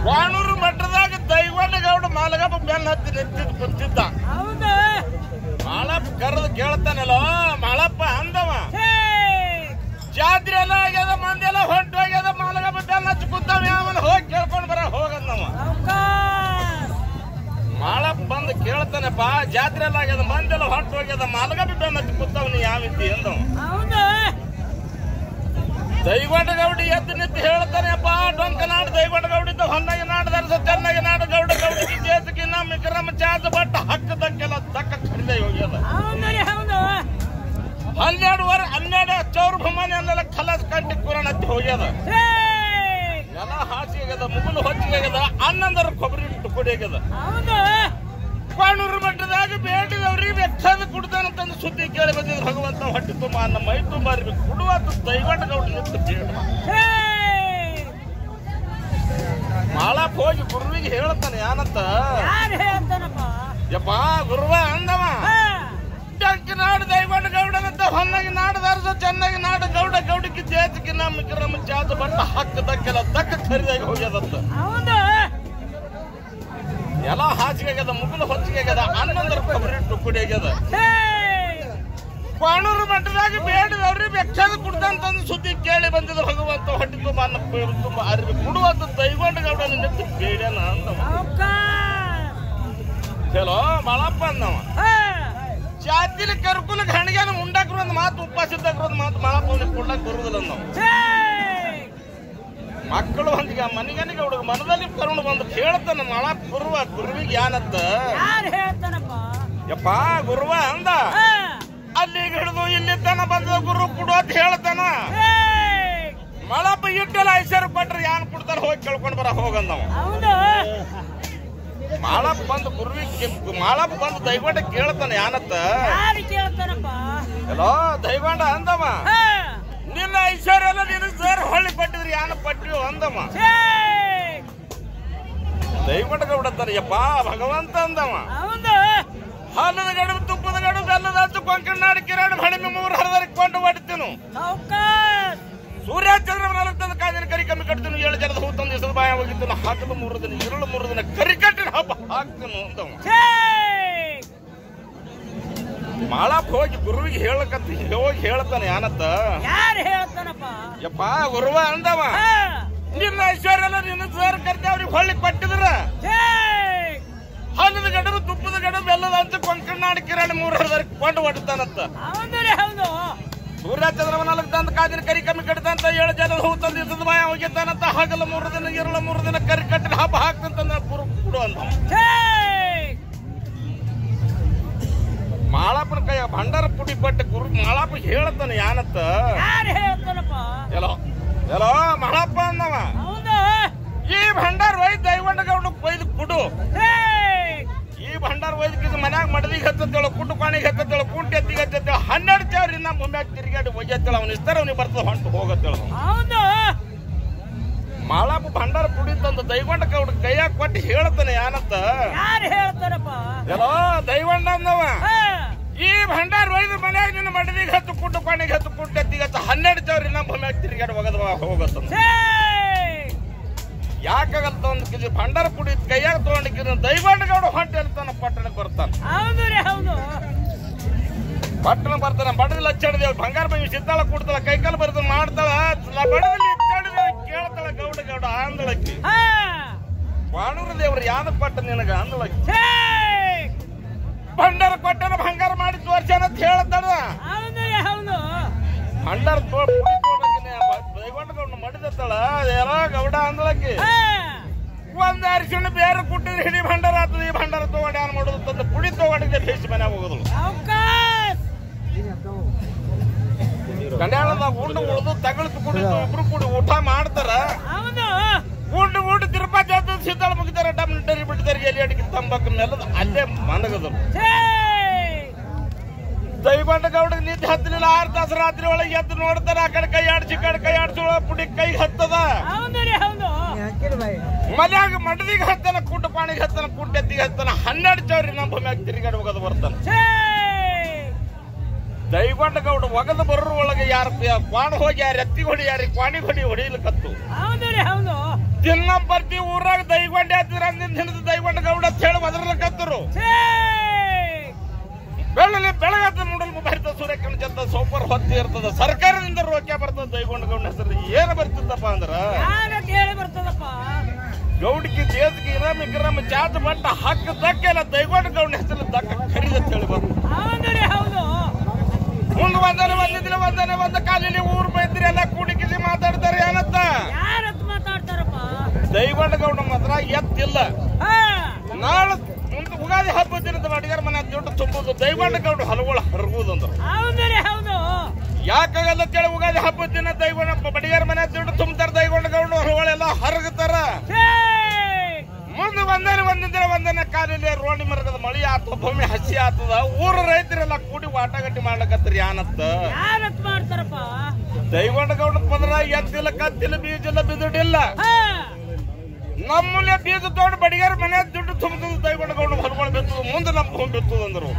ವಾಣೂರು ಮಠದಾಗ ದೈವನಗೌಡ ಮಾಲಗಪ್ಪ ಬೆನ್ನ ಹತ್ತಿ ನಿಂತಿದ್ದು ಕುಂತಿದ್ದ. ಮಾಳಪ್ಪ ಕರೆದು ಕೇಳ್ತಾನಲ್ಲ, ಮಾಳಪ್ಪ ಅಂದವ ಜಾತ್ರೆ ಎಲ್ಲ ಆಗ್ಯದ, ಮಂದಿ ಎಲ್ಲ ಹೊಂಟೋಗ್ಯದ, ಮಾಲಗಪ್ಪ ಬೆನ್ನ ಹಚ್ಚಿ ಕುಂತಾವ, ಅವನು ಹೋಗಿ ಕೇಳ್ಕೊಂಡು ಬರ ಹೋಗಂದವ. ಮಾಳಪ್ಪ ಬಂದು ಕೇಳ್ತಾನಪ್ಪ, ಜಾತ್ರೆ ಎಲ್ಲ ಆಗ್ಯದ, ಮಂದಿ ಎಲ್ಲ ಹೊಂಟೋಗ್ಯದ, ಮಾಲಗಪ್ಪ ಬೆನ್ನ ಹಚ್ಚಿ ಕುಂತಾವ, ನೀ ಯಾವಿದ್ದಿ ಅಂದವ. ದೈವಟಗೌಡಿ ಎದ್ದು ನಿಂತು ಹೇಳ್ತಾನೆಪ್ಪ, ಡೊಂಕನಾಡು ದೈವಟಗೌಡಿದ್ದ ಹೊನ್ನಾಗಿ ನಾಡು ದರ್ಸ ಚೆನ್ನಾಗಿ ನಾಡು ಗೌಡ ಗೌಡಿಗೆ ದೇಶಕ್ಕೆ ನಮ್ಮ ಕ್ರಮ ಚಾರ್ಜ್ ಬಟ್ಟ ಹಕ್ಕದಕ್ಕೆಲ್ಲ ದಕ್ಕ ಖರೀದ ಹೋಗ್ಯದ. 12 ಚೌರ ಭೂಮಿ ಅಲ್ಲೆಲ್ಲ ಖಲಾಸ್ ಕಂಟಿ ಕುರಾನ್ ಹತ್ತಿ ಹೋಗ್ಯದ. ಎಲ್ಲ ಹಾಸಿಗ್ಯದ, ಮುಗುಲು ಹೊಚ್ಚಿಗ್ಯದ, ಅನ್ನಂದರ ಕೊಬ್ಬರಿ ಇಟ್ಟು ಕುಡಿಯಾಗ್ಯದ. ವಾಣೂರು ಮಠದಾಗ ಬೇಟಿದವ್ರಿಗೆ ಬೆಚ್ಚದ ಕುಡ್ದಾನಂತಂದು ಸುದ್ದಿ ಕೇಳಿ ಬಂದಿದ್ದು ಭಗವಂತ ಹೊಟ್ಟೆ ತುಂಬ ಅನ್ನ ಮೈ ತುಂಬ ಅರಿಬೇಕು ಕುಡುವಂತ ದೈವಂಡ ಗೌಡ ಮಾಳಪ್ಪ ಹೋಗಿ ಗುರುವಿಗೆ ಹೇಳ್ತಾನೆ ಯಾನಂತ ಯಪ್ಪ ಗುರುವ ಅಂದವ ಬೆಂಕಿ ನಾಡು ದೈವಂಡ ಗೌಡನಂತ ಹೊನ್ನಾಗಿ ನಾಡು ದಾರಸ ಚೆನ್ನಾಗಿ ನಾಡು ಗೌಡ ಗೌಡಿಗೆ ಜೇತಿಗೆ ನಮ್ಮ ಚಾದ ಬಟ್ಟ ಹಾಕದಕ್ಕೆಲ್ಲ ತಕ್ಕ ಖರೀದಾಗಿ ಹೋಗ್ಯದಂತ ಎಲ್ಲ ಹಾಸಿಗೆ ಆಗ್ಯದ ಮುಗುಲು ಹೊಚ್ಚಿಗೆ ಆಗ್ಯದ 11 ರೂಪಾಯಿ ಟುಕ್ಕುಡಿ ಆಗ್ಯದ ಬಾಣೂರು ಮಠದಾಗ ಬೇಡದವ್ರಿ ಬೆಚ್ಚದ ಕುಡ್ದಂತಂದು ಸುದ್ದಿ ಕೇಳಿ ಬಂದಿದ್ರು ಭಗವಂತ ಹೊಟ್ಟೆ ತುಂಬ ಅನ್ನ ತುಂಬ ಅರಿವಿ ಕುಡುವಂತ ದೈವಂಡ ಗೌಡನ ನಿಂತು ಬೇಡ್ಯಾನ ಅಂದವ ಚಲೋ ಮಾಳಪ್ಪ ಅಂದವ ಜಾತಿಲಿ ಕರ್ಕುಲ ಹಣಿಗೆನ ಮುಂಡಾಕ್ರು ಒಂದು ಮಾತು ಉಪವಾಸಿದ್ದಾಕ್ರು ಒಂದು ಮಾತು ಮಾಳಪ್ಪ ಅವನಿಗೆ ಕೊಡ್ಲಾಕ್ ಬರುದಿಲ್ಲ ಅಂದವ ಮಕ್ಕಳು ಒಂದಿಗೆ ಮನಿಗನಿಗೆ ಹುಡುಗ ಮನದಲ್ಲಿ ಕರುಣ ಬಂದು ಕೇಳ್ತಾನ ಮಾಳಪ್ಪ ಗುರುವಿಗೆ ಯಾನತ್ತ ಯಪ್ಪ ಗುರುವ ಅಂದ ಅಲ್ಲಿಗೆ ಹಿಡಿದು ಇಲ್ಲಿ ತನ ಬಂದ ಗುರು ಕೊಡು ಅಂತ ಹೇಳ್ತಾನ ಮಾಳಪ್ಪ ಇಟ್ಟಲ್ಲ 5,000 ಕೊಟ್ರೆ ಯಾನ್ ಕೊಡ್ತಾರ ಹೋಗಿ ಕೇಳ್ಕೊಂಡ್ ಬರ ಹೋಗಂದವ ಮಾಳಪ್ಪ ಬಂದು ಗುರುವಿಗೆ ಮಾಳಪ್ಪ ಬಂದು ದೈವಂಡ ಕೇಳ್ತಾನ ಯಾನತ್ತ ಎಲ್ಲೋ ದೈವಂಡ ಅಂದವ ನಿನ್ನ 5,000 ಎಲ್ಲ ನಿನಗೆ ಸರ್ ಹೊಳ್ಳಿ ಪಟ್ಟಿದ್ರಿ ಯಾನ ಪಟ್ಟಿಯೋ ಅಂದವ ದೈವಂಡ ಗೌಡತ್ತಾನ ಯಪ್ಪ ಭಗವಂತ ಅಂದವ ಹಾಲದ ಗಡು ತುಪ್ಪದ ಗಡು ಬೆಲ್ಲದ ಹಚ್ಚು ಕೊಂಕಣ್ಣಾಡಿ ಕಿರಾಡಿ ಹಣಿಮೆ 3 ಹರದರಿಗೆ ಕೊಂಡು ಹೊಡಿತೀನು ಸೂರ್ಯ ಚಂದ್ರ 4 ತಂದ ಕಾದಿನ ಕರಿ ಕಮ್ಮಿ ಕಟ್ತೀನಿ 7 ಜನದ ಹೂ ತಂದು ಹೆಸರು ಬಾಯ ಹೋಗಿದ್ದು ಹಾಕಲು 3 ದಿನ ಇರಳು 3 ದಿನ ಕರಿ ಕಟ್ಟಿನ ಹಬ್ಬ ಹಾಕ್ತನು ಅಂದವ ಮಾಳಪ್ಪ ಹೋಗಿ ಗುರುವಿಗೆ ಹೇಳಕಂತ ಹೋಗಿ ಹೇಳ್ತಾನೆ ಯಾನತ್ತ ಯಪ್ಪ ಗುರುವ ಅಂದವ ನಿನ್ನ 5,000 ಎಲ್ಲ ನಿನ್ನ ಸರ್ ಕರ್ತೆ ಅವ್ರಿಗೆ ಹೊಳ್ಳಿ ಕೊಟ್ಟಿದ್ರ ಹಾಲದ ಗಡರು ತುಪ್ಪದ ಗಡು ಬೆಲ್ಲದ ಹಂಚ ಕೊಂಕಣ್ಣಾಡಿ ಕಿರಾಣಿ 3 ಹರದರಿಗೆ ಕೊಂಡು ಹೊಡ್ತಾನಂತ ಸೂರ್ಯ ಚಂದ್ರ 4 ತಂದ ಕಾದಿನ ಕರಿ ಕಮ್ಮಿ ಕಟ್ತಾನಂತ 7 ಜನದ ಹೂ ತಂದು ಇಸದ ಬಾಯ ಹೋಗಿದ್ದಾನಂತ ಹಗಲ 3 ದಿನ ಇರಳ 3 ದಿನ ಕರಿ ಕಟ್ಟಿನ ಹಬ್ಬ ಹಾಕ್ತಂತ ಗುರು ಕೊಡು ಅಂತ ಮಾಳಪ್ಪನ ಕೈ ಭಂಡಾರ ಪುಡಿ ಕೊಟ್ಟೆ ಗುರು ಮಾಳಪ್ಪ ಹೇಳ್ತಾನೆ ಯಾನತ್ತ ಎಲ್ಲೋ ಎಲ್ಲೋ ಮಾಳಪ್ಪ ಅಂದವ ಈ ಭಂಡಾರ ಒಯ್ದು ದೈವಂಡ ಗೌಡ ಒಯ್ದು ಕುಡು ಈ ಭಂಡಾರ ಒಯ್ದಕ್ಕಿದ್ ಮನ್ಯಾಗ ಮಡದಿಗೆ ಹತ್ತೇಳು ಕುಟ್ಟು ಪಾಣಿಗೆ ಹತ್ತೇಳು ಕುಂಟು ಎತ್ತಿಗೆ ಹತ್ತೇಳು 12,000 ಇನ್ನ ಮುಂಬ್ಯಾಗ ತಿರುಗಾಡಿ ಒಯ್ಯತ್ತೇಳ ಅವನ ಇಸ್ತಾರ ಅವನಿಗೆ ಬರ್ತದ ಹೊಂಟು ಹೋಗತ್ತೇಳ ಮಾಳಪ್ಪ ಭಂಡಾರ ಪುಡಿ ತಂದು ದೈವಂಡ ಗೌಡ ಕೈಯಾಗ ಕೊಟ್ಟು ಹೇಳ್ತಾನೆ ಯಾನಂತ ಎಲ್ಲೋ ದೈವಂಡ ಅಂದವ ಈ ಭಂಡಾರ ಒಯ್ದು ಮನ್ಯಾಗ ನಿನ್ನ ಮಡದಿಗೆ ಹತ್ತು ಕುಟ್ಟು ಪಾಣಿಗೆ ಹತ್ತು ಕುಂಟು ಎತ್ತಿಗೆ ಹತ್ತು 12,000 ಇನ್ನ ಮುಂಬ್ಯಾಗ ತಿರುಗಾಡಿ ಹೋಗತ್ತ ಯಾಕಾಗತ್ತ ಒಂದು ಕೆಜಿ ಭಂಡಾರ ಪುಡಿ ಕೈಯಾಗ ತಗೊಂಡಿಕ್ಕಿದ ದೈವಂಡ ಗೌಡ ಹೊಂಟೆ ಇರ್ತಾನ ಪಟ್ಟಣಕ್ಕೆ ಬರ್ತಾನ ಪಟ್ಟಣ ಬರ್ತಾನ ಬಡದಲ್ಲಿ ಹಚ್ಚಾಡಿದೇವ್ ಬಂಗಾರ ಬೈ ಸಿದ್ದಾಳ ಕೊಡ್ತಾಳ ಕೈಕಾಲು ಬರ್ತಾನ ಮಾಡ್ತಾಳ ಬಡದಲ್ಲಿ ಹಚ್ಚಾಡಿದೇವ್ ಕೇಳ್ತಾಳ ಗೌಡ ಗೌಡ ಆಂದಳಕ್ಕಿ ಬಾಣೂರು ದೇವ್ರ ಯಾವ್ದ ಪಟ್ಟ ನಿನಗ ಅಂದಳಕ್ಕಿ ಭಂಡಾರ ಕೊಟ್ಟನ ಬಂಗಾರ ಮಾಡಿ ತೋರ್ಸ್ಯಾನ ಅಂತ ಹೇಳ್ತಾಳ ಭಂಡಾರ ದೈವಂಡ ಗೌಡ ಮಡಿದತ್ತಾಳ ಎಲ್ಲ ಗೌಡ ಅಂದಳಕ್ಕಿ ಒಂದ್ ಅರಿಶಿಣ ಬೇರೆ ಕುಟ್ಟಿದ್ರೆ ಹಿಡಿ ಭಂಡಾರ ಆಗ್ತದೆ ಈ ಭಂಡಾರ ತಗೊಂಡು ಏನ್ ಮಾಡೋದು ತಂದು ಪುಡಿ ತಗೊಂಡಿದ್ದೆ ಬೇಸಿ ಮನ್ಯಾಗ ಹೋಗೋದು ಕಲ್ಯಾಣದಾಗ ಉಂಡು ಉಳಿದು ತಗಳಿತು ಕುಡಿದು ಇಬ್ರು ಕೂಡಿ ಊಟ ಮಾಡ್ತಾರ ಉಂಡು ತಿರುಪತಿ ಅಂತ ಸಿದ್ದಾಳ ಮುಗಿತಾರ ಡರಿ ಬಿಡ್ತಾರೆ ಎಲ್ಲಿ ಅಡಿಗೆ ತಂಬಾಕು ನೆಲದ ಅಲ್ಲೇ ಮನಗದು ದೈವಂಡ ಗೌಡಗೆ ನಿದ್ದೆ ಹತ್ತಲಿಲ್ಲ 6 ತಾಸು ರಾತ್ರಿ ಒಳಗೆ ಎದ್ದು ನೋಡ್ತಾರ ಆ ಕಡೆ ಕೈ ಆಡ್ಸಿ ಪುಡಿ ಕೈ ಹತ್ತದ ಮನ್ಯಾಗ ಮಡದಿಗೆ ಹತ್ತನ ಕುಂಟು ಪಾಣಿಗೆ ಹತ್ತನ ಕುಂಟು ಎತ್ತಿಗೆ ಹತ್ತನ 12,000 ನಮ್ಮ ಭೂಮಿಯಾಗ ತಿರುಗಾಡಿ ಹೋಗೋದು ಬರ್ತಾನ ದೈವಂಡ ಗೌಡ ಒಗದ ಬರೋ ಒಳಗೆ ಯಾರು ಕ್ವಾಣ ಹೋಗಿ ಯಾರು ಎತ್ತಿಗೆ ಹೊಡಿ ಯಾರಿಗೆ ಕ್ವಾಣಿಗೆ ಹೊಡಿ ಹೊಡಿಲಿಕ್ಕತ್ತು ದಿನ ಬರ್ತಿ ಊರಾಗ ದೈವಂಡ ಎತ್ತಿದ್ರ ಅಂದಿನ ದಿನದ ದೈವಂಡ ಗೌಡ ಅಂತ ಹೇಳಿ ಒದರ್ಲಕತ್ತರು ಬೆಳಗತ್ತ ನೋಡಲ್ ಬರ್ತದ ಸೂರ್ಯಕಿರಣ ಜಂತ ಸೂಪರ್ ಹೊತ್ತಿ ಇರ್ತದ ಸರ್ಕಾರದಿಂದ ರೋಕ್ಯ ಬರ್ತದ ದೈವಂಡ ಗೌಡ ಹೆಸರು ಏನ್ ಬರ್ತಿದ್ದಪ್ಪ ಅಂದ್ರ ಗೌಡಿಗೆ ಜೇದ್ಗೆ ಇರಾಮಿ ಗಿರಾಮಿ ಚಾತ ಬಟ್ಟ ಹಾಕದಕ್ಕೆಲ್ಲ ದೈವಂಡ ಗೌಡ ಹೆಸರು ದಕ್ಕ ಖರೀದ ಅಂತ ಹೇಳಿ ಬರ್ತದೆ ಮುಂದ್ ಒಂದ ಕಾಲಿಲಿ ಊರ್ ಬೈದ್ರಿ ಎಲ್ಲ ಕೂಡಿಕಿಸಿ ಮಾತಾಡ್ತಾರೆ ಏನತ್ತ ದೈವಂಡ ಗೌಡ ಮಾತ್ರ ಎತ್ತಿಲ್ಲ ನಾಳೆ ಉಗಾದಿ ಹಬ್ಬದ ದಿನದ ಅಡಿಗಾರ ಮನೆ ದುಡ್ಡು ತುಂಬುದು ದೈವಂಡ ಗೌಡ ಹಲವುಗಳು ಹರಗುದಂದ್ರು ಯಾಕಾಗಲ್ಲ ಅಂತೇಳಿ ಉಗಾದಿ ಹಬ್ಬದ ದಿನ ದೈವಂಡ ಬಡಿಗಾರ ಮನೆ ದುಡ್ಡು ತುಂಬ್ತಾರ ದೈವಂಡ ಗೌಡ ಹಲವುಗಳೆಲ್ಲ ಹರಗುತ್ತಾರ ಮುಂದೆ ಒಂದಿನ ಕಾಲಿಲ್ಲ ರೋಣಿ ಮರಗದ ಮಳಿ ಆತ ಭೂಮಿ ಹಸಿ ಆತದ ಊರ ರೈತರೆಲ್ಲ ಕೂಡಿ ವಾಟಗಟ್ಟಿ ಮಾಡ್ಲಕತ್ರಿ ಯಾನತ್ತ ಮಾಡ್ತಾರಪ್ಪ ದೈವಂಡಗೌಡ ಪದ್ರ ಎತ್ತಿಲ್ಲ ಕತ್ತಿಲ್ಲ ಬೀಜಲ್ಲ ಬಿದುಡಿಲ್ಲ ನಮ್ಮಲ್ಲೇ ಬೀಜ ತೋಡ್ ಬಡಿಗಾರ ಮನೆ ದುಡ್ಡು ತುಂಬುದು ದೈವಂಡಗೌಡ ಹೊಲ್ಗಳು ಬಿತ್ತದ ಮುಂದೆ ನಮ್ಮ ಭೂಮಿ ಬಿತ್ತದ ಅಂದ್ರು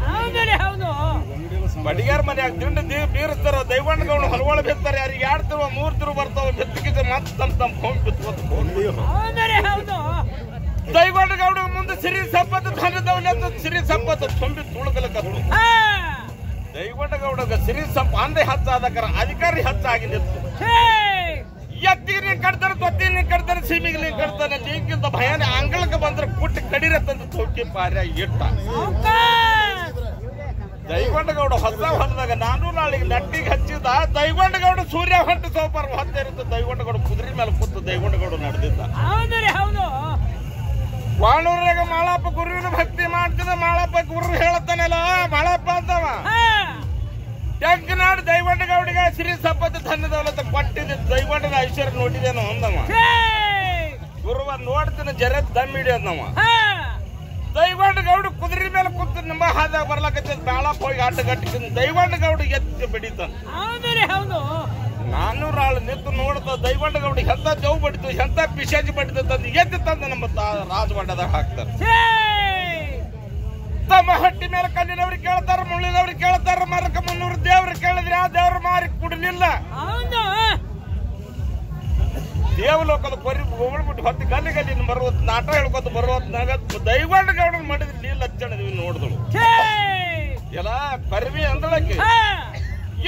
ಬಡಿಗಾರ ಮನ್ಯಾಗ ದಿಂಡು ಬೀರಿಸ್ತಾರ ದೈವಂಡಗೌಡ ಹೊಲ್ಗಳು ಬಿತ್ತಾರೆ ಯಾರಿಗೆ 2 ತಿರು 3 ತಿರು ಬರ್ತಾವ ಬಿತ್ತಿಗೆ ಮತ್ತೆ ತಮ್ಮ ಭೂಮಿ ಬಿತ್ತುವುದು ದೈವಂಡಗೌಡ ಮುಂದೆ ಸಿರಿ ಸಂಪತ್ತು ಧನದವಲ್ಲ ಸಿರಿ ಸಂಪತ್ತು ತುಂಬಿ ತುಳುಕಲಕತ್ತು ದೈವಂಡಗೌಡಗ ಸಿರಿ ಸಂಪ ಅಂದೆ ಹೆಚ್ಚಾದಕರ ಅಧಿಕಾರಿ ಹೆಚ್ಚಾಗಿ ನಿಂತು ಎತ್ತಿಗೆ ನೀನ್ ಕಟ್ತಾನೆ ತೊತ್ತಿಗೆ ನೀನ್ ಕಟ್ತಾನೆ ಸೀಮಿಗೆ ನೀನ್ ಕಟ್ತಾನೆ ಜೀಕಿಂತ ಭಯಾನೆ ಅಂಗಳಕ್ಕೆ ಬಂದ್ರೆ ಕುಟ್ಟಿ ಕಡಿರೆ ತಂದು ತೋಕಿ ಪಾರ್ಯ ಇಟ್ಟ ದೈವಂಡಗೌಡ ಹೊಸ ಹೊಲದಾಗ ನಾನು ನಾಳೆಗೆ ನಟ್ಟಿಗೆ ಹಚ್ಚಿದ ದೈವಂಡಗೌಡ ಸೂರ್ಯ ಹೊಂಟು ಸೋಪಾರ ಹೊತ್ತಿರುತ್ತೆ ದೈವಂಡಗೌಡ ಕುದುರೆ ಮೇಲೆ ಕೂತು ದೈವಂಡಗೌಡ ನಡೆದಿದ್ದ ವಾಣೂರಾಗ ಮಾಳಪ್ಪ ಗುರುವಿನ ಭಕ್ತಿ ಮಾಡ್ತಿದ್ದ ಮಾಳಪ್ಪ ಗುರು ಹೇಳತ್ತಾನಲ್ಲ ಮಾಳಪ್ಪ ಅಂತವ ಟೆಂಕನಾಡು ದೈವಂಡಗೌಡಿಗೆ ಶ್ರೀ ಸಂಪತ್ತು ಧನ್ಯದವಲತ್ತ ಕೊಟ್ಟಿದ್ದ ದೈವಂಡನ ಐಶ್ವರ್ಯ ನೋಡಿದೇನೋ ಅಂದವ ಗುರುವ ನೋಡ್ತೀನಿ ಜರ ದಮ್ಮಿಡಿ ಅಂದವ ದೈವಂಡಗೌಡ ಕುದುರೆ ಮೇಲೆ ಕೂತು ನಿಮ್ಮ ಹಾದಾಗ ಬರ್ಲಕತ್ತ ಮಾಳಪ್ಪ ಹೋಗಿ ಆಟ ಕಟ್ಟಿಸಿದ ದೈವಂಡಗೌಡ ಎತ್ತಿ ಬಿಡಿತಾನ ನಾನು ನಿಂತು ನೋಡ್ತ ದೈವಂಡಗೌಡ ಎಂತ ಜವ್ ಬಡಿತು ಎಂತ ಪಿಶಾಚಿ ಬಡಿತು ತಂದು ಎದ್ದು ತಂದು ನಮ್ಮ ರಾಜವಾಡದಾಗ ಹಾಕ್ತಾರೆ ತಮ್ಮ ಹಟ್ಟಿ ಮೇಲೆ ಕಲ್ಲಿನವ್ರಿಗೆ ಕೇಳ್ತಾರ ಮುಳ್ಳಿನವ್ರಿಗೆ ಕೇಳ್ತಾರ ಮರಕ ಮುನ್ನೂರು ದೇವ್ರು ಕೇಳಿದ್ರೆ ಆ ದೇವ್ರ ಮಾರಿ ಕುಡಲಿಲ್ಲ ದೇವಲೋಕದ ಕೊರಿ ಹೋಗ್ಬಿಟ್ಟು ಹೊತ್ತು ಗಲ್ಲಿ ಗಲ್ಲಿ ಬರುವ ನಾಟ ಹೇಳ್ಕೊತ ಬರುವತ್ನಾಗ ದೈವಂಡಗೌಡನ್ ಮಾಡಿದ್ರೆ ನೀಲ್ ಹಚ್ಚಣಿದ್ವಿ ನೋಡಿದಳು ಎಲ್ಲ ಕರಿವಿ ಅಂದಳಕ್ಕೆ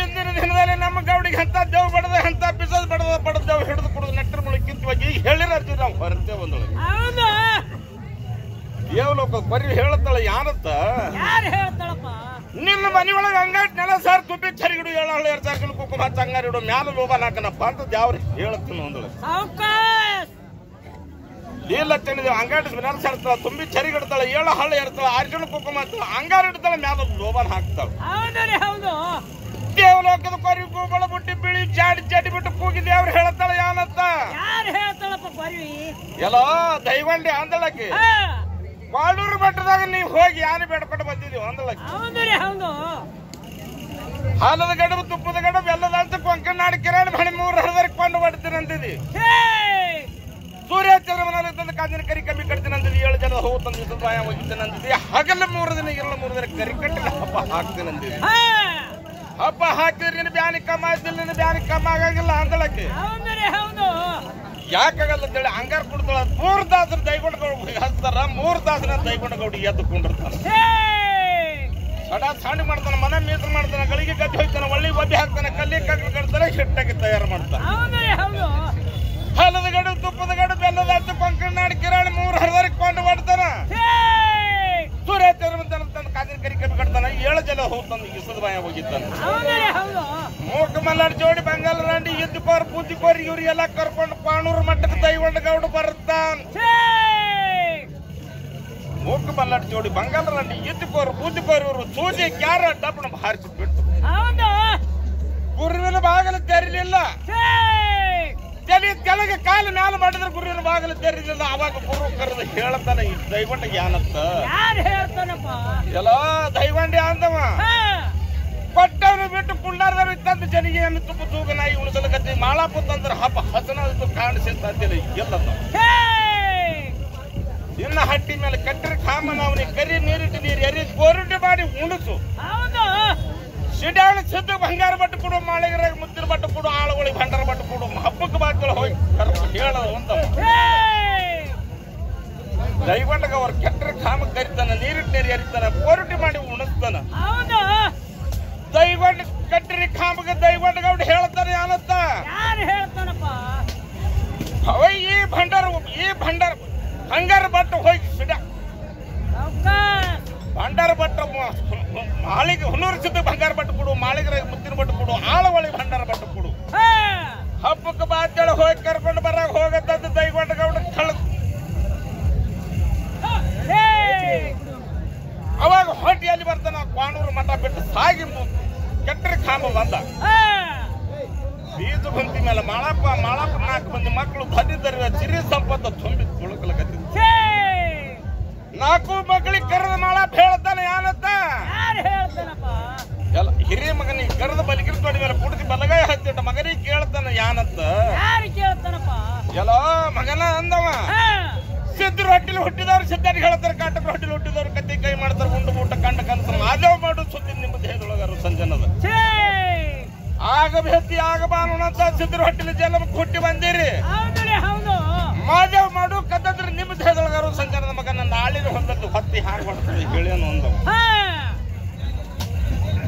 ಇಂದಿನ ದಿನದಲ್ಲಿ ನಮ್ಮ ಗೌಡಿಗೆ ಅಂತ ದೇವ್ ಬಡದ ಅಂತ ಬಿಸದ್ ಬಡದ ದೇವ್ ಹಿಡಿದು ಕುಡಿದು ನೆಟ್ಟರ ಮುಳಕ್ಕಿಂತ ಹೇಳಿರ್ತೀವಿ ನಾವು ಹೊರತೇವೆ ಒಂದೊಳಗೆ ದೇವಲೋಕ ಬರೀ ಹೇಳತ್ತಾಳ ಯಾನತ್ತ ನಿನ್ನ ಮನೆಯೊಳಗೆ ಅಂಗಾಟ್ ನೆಲ ಸಾರ್ ತುಪ್ಪಿ ಚರಿಗಿಡು 7 ಸಾರ್ಕಿನ ಕುಕ್ಕುಮ ಹಚ್ಚ ಅಂಗಾರಿಡು ಮ್ಯಾಲ ಲೋಬ ನಾಕನಪ್ಪ ಅಂತ ದೇವ್ರ ಹೇಳತ್ತೀನಿ ಒಂದೊಳಗೆ ನೀಲಚ್ಚಣಿದೇವ್ ಅಂಗಾಟ ನೆಲ ಸಾರ್ತಾಳ ತುಂಬಿ ಚರಿಗಿಡ್ತಾಳ 7 ಹಳ್ಳ ಇರ್ತಾಳ 6 ಜನ ಕುಕ್ಕುಮ ಹಚ್ಚ ಅಂಗಾರ ಇಡ್ತಾಳ ಮ್ಯಾಲ ಲೋಬನ್ ಹಾಕ್ತಾಳ ದೇವಲೋಕದ ಕೊರಿ ಗೋಬಳ ಬುಟ್ಟಿ ಬಿಳಿ ಜಾಡಿ ಬಿಟ್ಟು ಕೂಗಿ ದೇವ್ರ ಹೇಳತ್ತಾಳ ಯಾನತ್ತ ಎಲ್ಲೋ ದೈವಂಡಿ ಅಂದಳಕ್ಕೆ ವಾಳೂರು ಮಟ್ಟದಾಗ ನೀವು ಹೋಗಿ ಯಾರು ಬೇಡ್ಕೊಂಡು ಬಂದಿದೀವಿ ಅಂದಳಕ್ಕೆ ಹಾಲದ ಗಡಬು ತುಪ್ಪದ ಗಡಬು ಎಲ್ಲದ ಅಂತ ಕೊಂಕನಾಡಿ ಕಿರಾಣಿ ಮಣಿ 3 ಹರದರಿಗೆ ಕೊಂಡು ಹೊಡ್ತೀನಿ ಅಂತಿದಿ ಸೂರ್ಯಾಚಂದ್ರಮನಲ್ಲಿ ತಂದು ಕಾಂಜಿನ ಕರಿ ಕಮ್ಮಿ ಕಟ್ತೀನಿ ಅಂತಿದಿ 7 ಜನ ಹೂ ತಂದು ಬಾಯ ಹೋಗಿದ್ದೀನಿ ಅಂತಿದಿ ಹಗಲ 3 ದಿನ 3 ದಿನ ಕರಿ ಕಟ್ಟಿನ ಹಬ್ಬ ಹಾಕ್ತೀನಿ ಅಂತಿದಿ ಹಬ್ಬ ಹಾಕಿದ್ರೆ ನಿನ್ನ ಬ್ಯಾನಿ ಕಮ್ಮ ಆಯ್ತಿಲ್ಲ ನಿನ್ನ ಬ್ಯಾನಿ ಕಮ್ಮ ಆಗಂಗಿಲ್ಲ ಅಂದಳಕ್ಕೆ ಯಾಕಾಗಲ್ಲ ಅಂತೇಳಿ ಅಂಗಾರ ಕೊಡ್ತಾಳ 3 ತಾಸು ದೈಗೊಂಡಗೌಡ ಹಚ್ತಾರ 3 ತಾಸಿನ ದೈಗೊಂಡಗೌಡ ಎದ್ದುಕೊಂಡಿರ್ತಾನ ಸಾಣಿ ಮಾಡ್ತಾನ ಮನೆ ಮೀಸಲು ಮಾಡ್ತಾನ ಗಳಿಗೆ ಗದ್ದೆ ಹೋಗ್ತಾನ ಒಳ್ಳಿ ಒಬ್ಬಿ ಹಾಕ್ತಾನೆ ಕಲ್ಲಿ ಕಗ್ಲಿ ಕಟ್ತಾನೆ ಹಿಟ್ಟಾಗಿ ತಯಾರು ಮಾಡ್ತಾನ ಹಲದ ಗಡು ತುಪ್ಪದ ಗಡು ಬೆಲ್ಲದ ಹಚ್ಚು ಕೊಂಕನಾಡಿ ಕಿರಾಣಿ 3 ಹರದರಿಗೆ ಕೊಂಡು ಹೊಡ್ತಾನ ಸೂರ್ಯಾಚಂದ್ರ ತಂದು ಕಾಜಿನ ಕರಿ ಕಮ್ಮಿ ಕಟ್ತಾನ 7 ಜನ ಹೋಗ್ತಾನ ಇಸದ ಬಾಯ ಹೋಗಿದ್ದಾನ ಮೂಕ ಮಲ್ಲಾಡ್ ಜೋಡಿ ಬಂಗಾಲ ರಾಂಡಿ ಎದ್ದುಕೋರ್ ಬೂದಿಕೋರ್ ಇವ್ರಿಗೆಲ್ಲ ಕರ್ಕೊಂಡು ಪಾಣೂರು ಮಟ್ಟಕ್ಕೆ ದೈವಂಡಗೌಡ ಬರ್ತಾನ ಮೂಕ ಮಲ್ಲಾಡ್ ಜೋಡಿ ಬಂಗಾಲ ರಾಂಡಿ ಎದ್ದುಕೋರ್ ಬೂದಿಕೋರ್ ಇವರು ಸೂಜಿ ಕ್ಯಾರ ಡಬ್ಬನ ಹಾರಿಸಿ ಬಿಟ್ಟು ಗುರುವಿನ ಬಾಗಿಲು ತೆರೀಲಿಲ್ಲ ಕೆಳಗೆ ಕಾಲ ಮ್ಯಾಲ ಮಾಡಿದ್ರೆ ಗುರುವಿನ ಬಾಗಿಲು ತೆರೀಲಿಲ್ಲ ಅವಾಗ ಗುರು ಕರೆದು ಹೇಳ್ತಾನ ಈ ದೈವಂಡ ಯಾನತ್ತ ಎಲ್ಲ ದೈವಂಡಿ ಅಂದವ ಕೊಟ್ಟವನು ಬಿಟ್ಟು ಕುಳ್ಳಾರದವ್ರು ತಂದು ಜನಿಗೆ ಎಮ್ಮೆ ತುಪ್ಪ ತೂಗ ನಾಯಿ ಉಳಿಸಲಕತ್ತಿ ಮಾಳಪ್ಪ ತಂದ್ರೆ ಹಬ್ಬ ಹಸನ ಕಾಣಿಸಿಂತ ಅಂತಿಲ್ಲ ಎಲ್ಲ ಇನ್ನ ಹಟ್ಟಿ ಮೇಲೆ ಕಟ್ಟರೆ ಕಾಮನ ಅವನಿಗೆ ಕರಿ ನೀರಿಟ್ಟು ನೀರು ಎರಿ ಕೋರುಂಡೆ ಮಾಡಿ ಉಣಿಸು ಸಿಡಾಳ ಸಿದ್ದು ಬಂಗಾರ ಬಟ್ಟು ಕೊಡು ಮಾಳಿಗರಾಗ ಮುತ್ತಿನ ಬಟ್ಟು ಕೊಡು ಆಳುಗಳಿಗೆ ಭಂಡಾರ ಬಟ್ಟು ಕೊಡು ಹಬ್ಬಕ್ಕೆ ಬಾಕ್ಗಳು ಹೋಗಿ ಹೇಳ ಒಂದ ದೈವಂಡಗ ಅವ್ರ ಕೆಟ್ಟರೆ ಕಾಮ ಕರಿತಾನ ನೀರಿಟ್ಟು ನೀರು ಎರಿತಾನ ಕೋರುಂಡೆ ಮಾಡಿ ಉಣಿಸ್ತಾನ ದೈವಂಡ ಕಟ್ಟರಿ ಕಾಮಗೆ ದೈವಂಡಗೌಡ ಹೇಳ್ತಾನೆ ಯಾನತ್ತ ಈ ಭಂಡಾರ ಬಂಗಾರ ಬಟ್ಟು ಹೋಗಿ ಸಿಡ ಭಂಡಾರ ಬಟ್ಟ ಮಾಳಿಗೆ ಹುನೂರು ಸಿದ್ದ ಬಂಗಾರ ಬಟ್ಟು ಕೊಡು ಮಾಳಿಗರ ಮುತ್ತಿನ ಬಟ್ಟು ಕೊಡು ಆಳವಳಿ ಭಂಡಾರ ಬಟ್ಟು ಕೊಡು ಹಬ್ಬಕ್ಕೆ ಬಾಚಳ ಹೋಗಿ ಕರ್ಕೊಂಡು ಬರಾಗ ಹೋಗತ್ತಂದು ದೈವಂಡಗೌಡ ಕಳೆದು ಅವಾಗ ಹೊಟ್ಟಿಯಲ್ಲಿ ಬರ್ತಾನ ಕಾಣೂರು ಮಠ ಬಿಟ್ಟು ಸಾಗಿ ಕೆಟ್ಟರೆ ಕಾಮ ಬಂದ ಬೀಜ ಬಂತಿ ಮೇಲೆ ಮಾಳಪ್ಪ 4 ಮಂದಿ ಮಕ್ಕಳು ಬಂದಿದ್ದಾರೆ ಸಿರಿ ಸಂಪತ್ತು ತುಂಬಿ ತುಳುಕಲಕತ್ತಿದ್ರು 4 ಮಕ್ಕಳಿಗೆ ಕರೆದ ಮಾಳಪ್ಪ ಹೇಳ್ತಾನೆ ಯಾನತ್ತ ಎಲ್ಲ ಹಿರಿಯ ಮಗನಿಗೆ ಕರೆದ ಬಲಿಗಿರ್ ತೊಡಿ ಮೇಲೆ ಪುಡ್ತಿ ಬಲಗಾಯ ಹತ್ತಿಟ್ಟ ಮಗನಿಗೆ ಕೇಳ್ತಾನ ಯಾನತ್ತ ಎಲ್ಲೋ ಮಗನ ಅಂದವ ಸಿದ್ಧರು ಹೊಟ್ಟಿಲಿ ಹುಟ್ಟಿದವ್ರು ಸಿದ್ಧಾರಿಗೆ ಹೇಳ್ತಾರೆ ಕಾಟಕ ಹೊಟ್ಟಿಲಿ ಹುಟ್ಟಿದವ್ರು ಕತ್ತಿ ಕೈ ಮಾಡ್ತಾರೆ ಉಂಡು ಊಟ ಕಂಡ ಕನಸ ಮಾದೇವ್ ಮಾಡು ಸುದ್ದಿ ನಿಮ್ಮ ದೇಹದೊಳಗಾರು ಸಂಜನದ ಆಗ ಭೇತಿ ಆಗ ಬಾನುವಂತ ಸಿದ್ಧರು ಹೊಟ್ಟಿಲಿ ಜಲಮಕ್ಕೆ ಹುಟ್ಟಿ ಬಂದಿರಿ ಮಾದೇವ್ ಮಾಡು ಕದ್ದಂದ್ರೆ ನಿಮ್ಮ ದೇಹದೊಳಗಾರು ಸಂಜನದ ಮಗನ ನಾಳಿನ ಹೊಂದದ್ದು ಹೊತ್ತಿ ಹಾಗೆ ಹೊಡ್ತದೆ ಹೇಳಿಯನು ಅಂದವ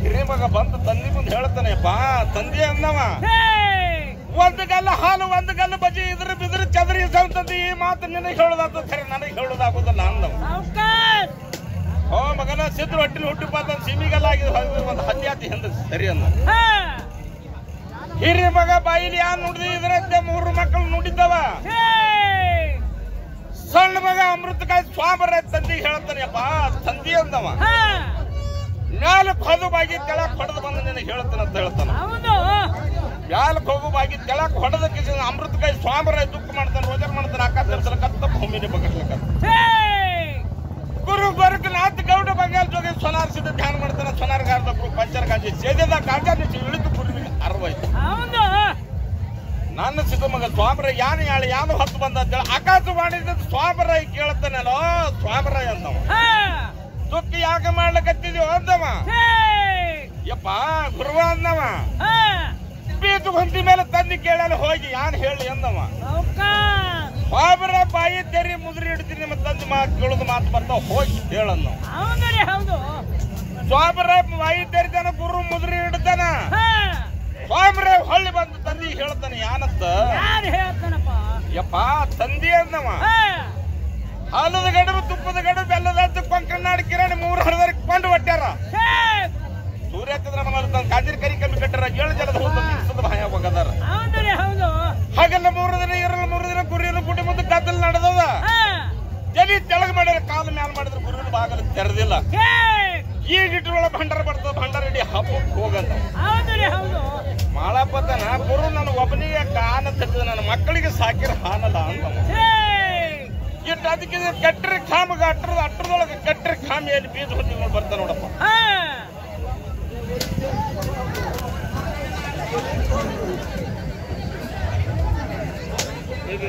ಹಿರಿಯ ಮಗ ಬಂದು ತಂದಿ ಮುಂದೆ ಹೇಳ್ತಾನೆಪ್ಪ ತಂದೆ ಅಂದವ ಒಂದು ಗಲ್ಲ ಹಾಲು ಒಂದು ಗಲ್ಲ ಬಜಿ ಇದ್ರ ಬಿದ್ರ ಚದರಿ ಸಂತಂದಿ ಈ ಮಾತು ನಿನಗೆ ಹೇಳೋದಾದ ಸರಿ ನನಗೆ ಹೇಳೋದಾಗುದಿಲ್ಲ ಅಂದವ ಓ ಮಗನ ಸಿದ್ರು ಹೊಟ್ಟಿಲಿ ಹುಟ್ಟಿ ಬಂದ ಸಿಮಿಗಲ್ಲ ಆಗಿದೆ ಒಂದು ಹತ್ಯಾತಿ ಹಿಂದ ಸರಿ ಅಂದ ಹಿರಿಯ ಮಗ ಬಾಯಿಲಿ ಯಾನ್ ನುಡಿದಿ ಇದ್ರಂತೆ 3 ಮಕ್ಕಳು ನುಡಿದವ ಸಣ್ಣ ಮಗ ಅಮೃತಕಾಯಿ ಸ್ವಾಮರ ತಂದಿಗೆ ಹೇಳ್ತಾನೆಪ್ಪ ತಂದಿ ಅಂದವ ಮ್ಯಾಲಕ್ ಹೋಗುಬಾಗಿ ಕೆಳಕ್ ಹೊಡೆದು ಬಂದು ನಿನಗೆ ಹೇಳ್ತಾನಂತ ಹೇಳ್ತಾನ ಮ್ಯಾಲಕ್ ಹೋಗುಬಾಗಿ ಕೆಳಕ್ ಹೊಡೆದಕ್ಕೆ ಅಮೃತಕಾಯಿ ಸ್ವಾಮರ ದುಃಖ ಮಾಡ್ತಾನೆ ರೋಜರ್ ಮಾಡ್ತಾನೆ ಆಕಾಶ ಇರ್ತಾನೆ ಕತ್ತ ಭೂಮಿನೇ ಬಗ್ಗಸ್ಲಕ್ಕ ಗುರು ಗೋರಖನಾಥ್ ಗೌಡ ಬಂಗಾರ ಜೋಗಿ ಸೊನಾರ್ಸಿದ ಧ್ಯಾನ ಮಾಡ್ತಾನೆ ಸೊನಾರ್ಗಾರದ ಪಂಚರ ಗಾಂಜಿ ಸೇದದ ಗಾಂಜಾ ಇಳಿದು ಕುರುವಿಗೆ ಅರವಾಯ್ತು ನನ್ನ ಸಿದ್ಧ ಮಗ ಸ್ವಾಮರ ಯಾನು ಹೊತ್ತು ಬಂದ ಅಂತೇಳಿ ಆಕಾಶವಾಣಿದ ಸ್ವಾಮರ ಕೇಳ್ತಾನಲ್ಲೋ ಸ್ವಾಮರ ಅಂದವ ದುಃಖ ಯಾಕೆ ಮಾಡ್ಲಕತ್ತಿದ್ಯೋ ಅಂದವ ಯಪ್ಪ ಗುರುವ ಅಂದವ ಬೀದು ಹೊಂದಿ ಮೇಲೆ ತಂದಿ ಕೇಳಲು ಹೋಗಿ ಯಾನ್ ಹೇಳಿ ಅಂದವ ಸ್ವಾಮರ ಬಾಯಿ ತೆರಿ ಮುದ್ರಿ ಹಿಡ್ತೀನಿ ನಿಮ್ಮ ತಂದೆ ಮಾತು ಕೇಳೋದು ಮಾತು ಬರ್ತಾವ ಹೋಗಿ ಹೇಳಂದ ಸ್ವಾಮರ ಬಾಯಿ ತೆರಿತಾನ ಗುರು ಮುದ್ರಿ ಹಿಡ್ತಾನ ಸ್ವಾಮರ ಹೊಳ್ಳಿ ಬಂದು ತಂದಿ ಹೇಳ್ತಾನೆ ಯಾನತ್ತ ಯಪ್ಪ ತಂದಿ ಅಂದವ ಹಾಲದ ಗಡಬು ತುಪ್ಪದ ಗಡಬು ಬೆಲ್ಲದ ಕೊಂಕನಾಡು ಕಿರಣಿ 3 ಹರದರಿಗೆ ಕೊಂಡು ಹೊಟ್ಟ್ಯಾರ ಸೂರ್ಯ ಚಂದ್ರ ಕಾಜಿನ ಕರಿ ಕಮ್ಮಿ ಕಟ್ಟಾರ 7 ಜನದ ಹೋದ ಭಯ ಹೋಗದಾರ ಹಾಗೆಲ್ಲ 3 ದಿನ ಇರಲ್ಲ 3 ದಿನ ಗುರಿಯನ್ನು ಗುಡಿ ಮುಂದೆ ಗದ್ದಲ್ ನಡೆದದ ಜಲಿ ತೆಳಗ್ ಮಾಡ್ಯಾರ ಕಾಲ ಮ್ಯಾಲ ಮಾಡಿದ್ರೆ ಗುರುವಿನ ಬಾಗಲು ತೆರೆದಿಲ್ಲ ಈಗ ಇಟ್ರೊಳ ಭಂಡಾರ ಬರ್ತದ ಭಂಡಾರ ಇಡೀ ಹಬ್ಬಕ್ಕೆ ಹೋಗಂತ ಮಾಳಪ್ಪತನ ಗುರು ನನ್ನ ಒಬ್ಬನಿಗೆ ಕಾನ ತೆಗೆದ ನನ್ನ ಮಕ್ಕಳಿಗೆ ಸಾಕಿರ ಹಾನಲ್ಲ ಅಂತ ಇಟ್ಟು ಅದಕ್ಕೆ ಕಟ್ಟರೆ ಖಾಮಗ ಅಟ್ಟರದೊಳಗೆ ಕಟ್ಟರೆ ಖಾಮಿಯಲ್ಲಿ ಬೀಜ ಹೊಂದಿ ಬರ್ತಾನೆ ನೋಡಪ್ಪ ಹೇಗೆ